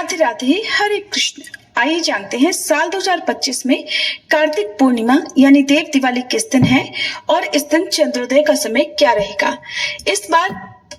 राधे राधे, हरे कृष्ण। आइए जानते हैं साल 2025 में कार्तिक पूर्णिमा यानी देव दिवाली किस दिन है और इस दिन चंद्रोदय का समय क्या रहेगा। इस बार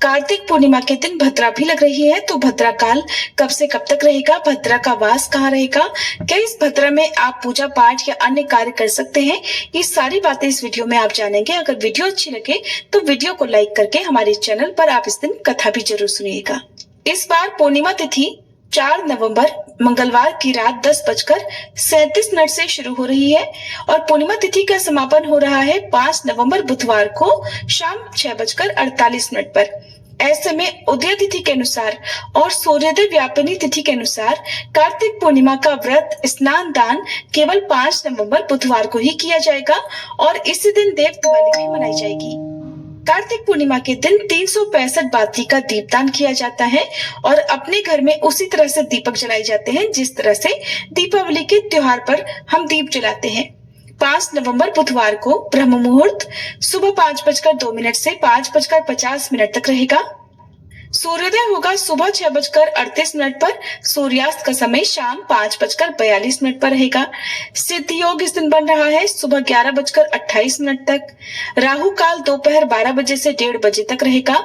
कार्तिक पूर्णिमा के दिन भद्रा भी लग रही है, तो भद्रा काल कब से कब तक रहेगा, भद्रा का वास कहाँ रहेगा, क्या इस भद्रा में आप पूजा पाठ या अन्य कार्य कर सकते हैं, ये सारी बातें इस वीडियो में आप जानेंगे। अगर वीडियो अच्छी लगे तो वीडियो को लाइक करके हमारे चैनल पर आप इस दिन कथा भी जरूर सुनिएगा। इस बार पूर्णिमा तिथि 4 नवंबर मंगलवार की रात 10:37 से शुरू हो रही है और पूर्णिमा तिथि का समापन हो रहा है 5 नवंबर बुधवार को शाम 6:48 पर। ऐसे में उदय तिथि के अनुसार और सूर्योदय व्यापिनी तिथि के अनुसार कार्तिक पूर्णिमा का व्रत स्नान दान केवल 5 नवंबर बुधवार को ही किया जाएगा और इसी दिन देव दिवाली भी मनाई जाएगी। कार्तिक पूर्णिमा के दिन 365 बाती का दीपदान किया जाता है और अपने घर में उसी तरह से दीपक जलाए जाते हैं जिस तरह से दीपावली के त्योहार पर हम दीप जलाते हैं। 5 नवंबर बुधवार को ब्रह्म मुहूर्त सुबह 5:02 से 5:50 तक रहेगा। सूर्योदय होगा सुबह 6:38 पर। सूर्यास्त का समय शाम 5:42 पर रहेगा। सिद्ध योग इस दिन बन रहा है सुबह 11:28 तक। राहु काल दोपहर 12 बजे से 1:30 बजे तक रहेगा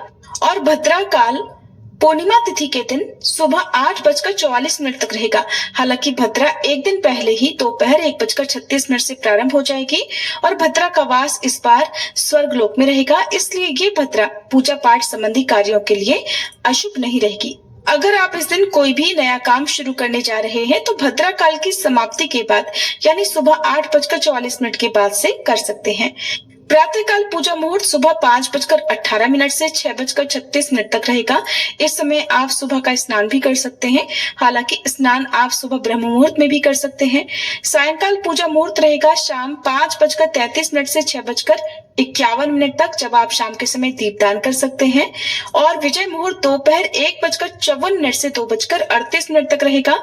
और भद्रा काल पूर्णिमा तिथि के दिन सुबह 8:44 तक रहेगा। हालांकि भद्रा एक दिन पहले ही दोपहर 1:36 से प्रारंभ हो जाएगी और भद्रा का वास इस बार स्वर्गलोक में रहेगा, इसलिए ये भद्रा पूजा पाठ संबंधी कार्यों के लिए अशुभ नहीं रहेगी। अगर आप इस दिन कोई भी नया काम शुरू करने जा रहे हैं तो भद्रा काल की समाप्ति के बाद यानी सुबह 8:44 के बाद से कर सकते हैं। प्रातःकाल पूजा मुहूर्त सुबह 5:18 से 6:36 तक रहेगा। इस समय आप सुबह का स्नान भी कर सकते हैं, हालांकि स्नान आप सुबह ब्रह्म मुहूर्त में भी कर सकते हैं। सायंकाल पूजा मुहूर्त रहेगा शाम 5:33 से 6:51 तक, जब आप शाम के समय दीपदान कर सकते हैं और विजय मुहूर्त दोपहर 1:54 से 2:38 तक रहेगा।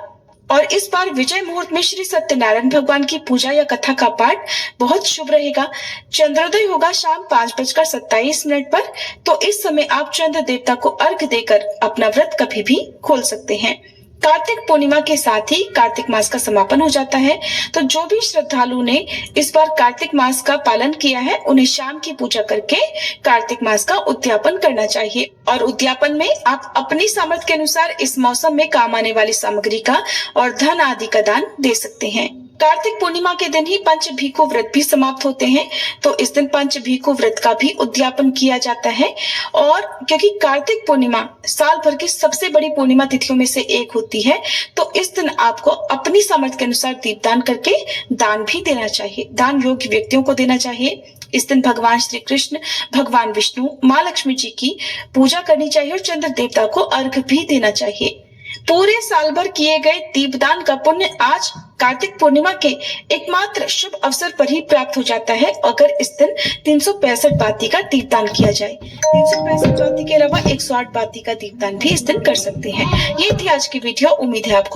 और इस बार विजय मुहूर्त में श्री सत्यनारायण भगवान की पूजा या कथा का पाठ बहुत शुभ रहेगा। चंद्रोदय होगा शाम 5:27 पर, तो इस समय आप चंद्र देवता को अर्घ्य देकर अपना व्रत कभी भी खोल सकते हैं। कार्तिक पूर्णिमा के साथ ही कार्तिक मास का समापन हो जाता है, तो जो भी श्रद्धालु ने इस बार कार्तिक मास का पालन किया है उन्हें शाम की पूजा करके कार्तिक मास का उद्यापन करना चाहिए। और उद्यापन में आप अपनी सामर्थ्य के अनुसार इस मौसम में काम आने वाली सामग्री का और धन आदि का दान दे सकते हैं। कार्तिक पूर्णिमा के दिन ही पंचभीखु व्रत भी समाप्त होते हैं, तो इस दिन पंचभीखु व्रत का भी उद्यापन किया जाता है। और क्योंकि कार्तिक पूर्णिमा साल भर की सबसे बड़ी पूर्णिमा तिथियों में से एक होती है, तो इस दिन आपको अपनी सामर्थ्य के अनुसार दीपदान करके दान भी देना चाहिए, दान योग्य व्यक्तियों को देना चाहिए। इस दिन भगवान श्री कृष्ण, भगवान विष्णु, माँ लक्ष्मी जी की पूजा करनी चाहिए और चंद्र देवता को अर्घ्य भी देना चाहिए। पूरे साल भर किए गए दीपदान का पुण्य आज कार्तिक पूर्णिमा के एकमात्र शुभ अवसर पर ही प्राप्त हो जाता है अगर इस दिन 365 बाती का दीपदान किया जाए। 365 बाती के अलावा 108 बाती का दीपदान भी इस दिन कर सकते हैं। ये थी आज की वीडियो। उम्मीद है आपको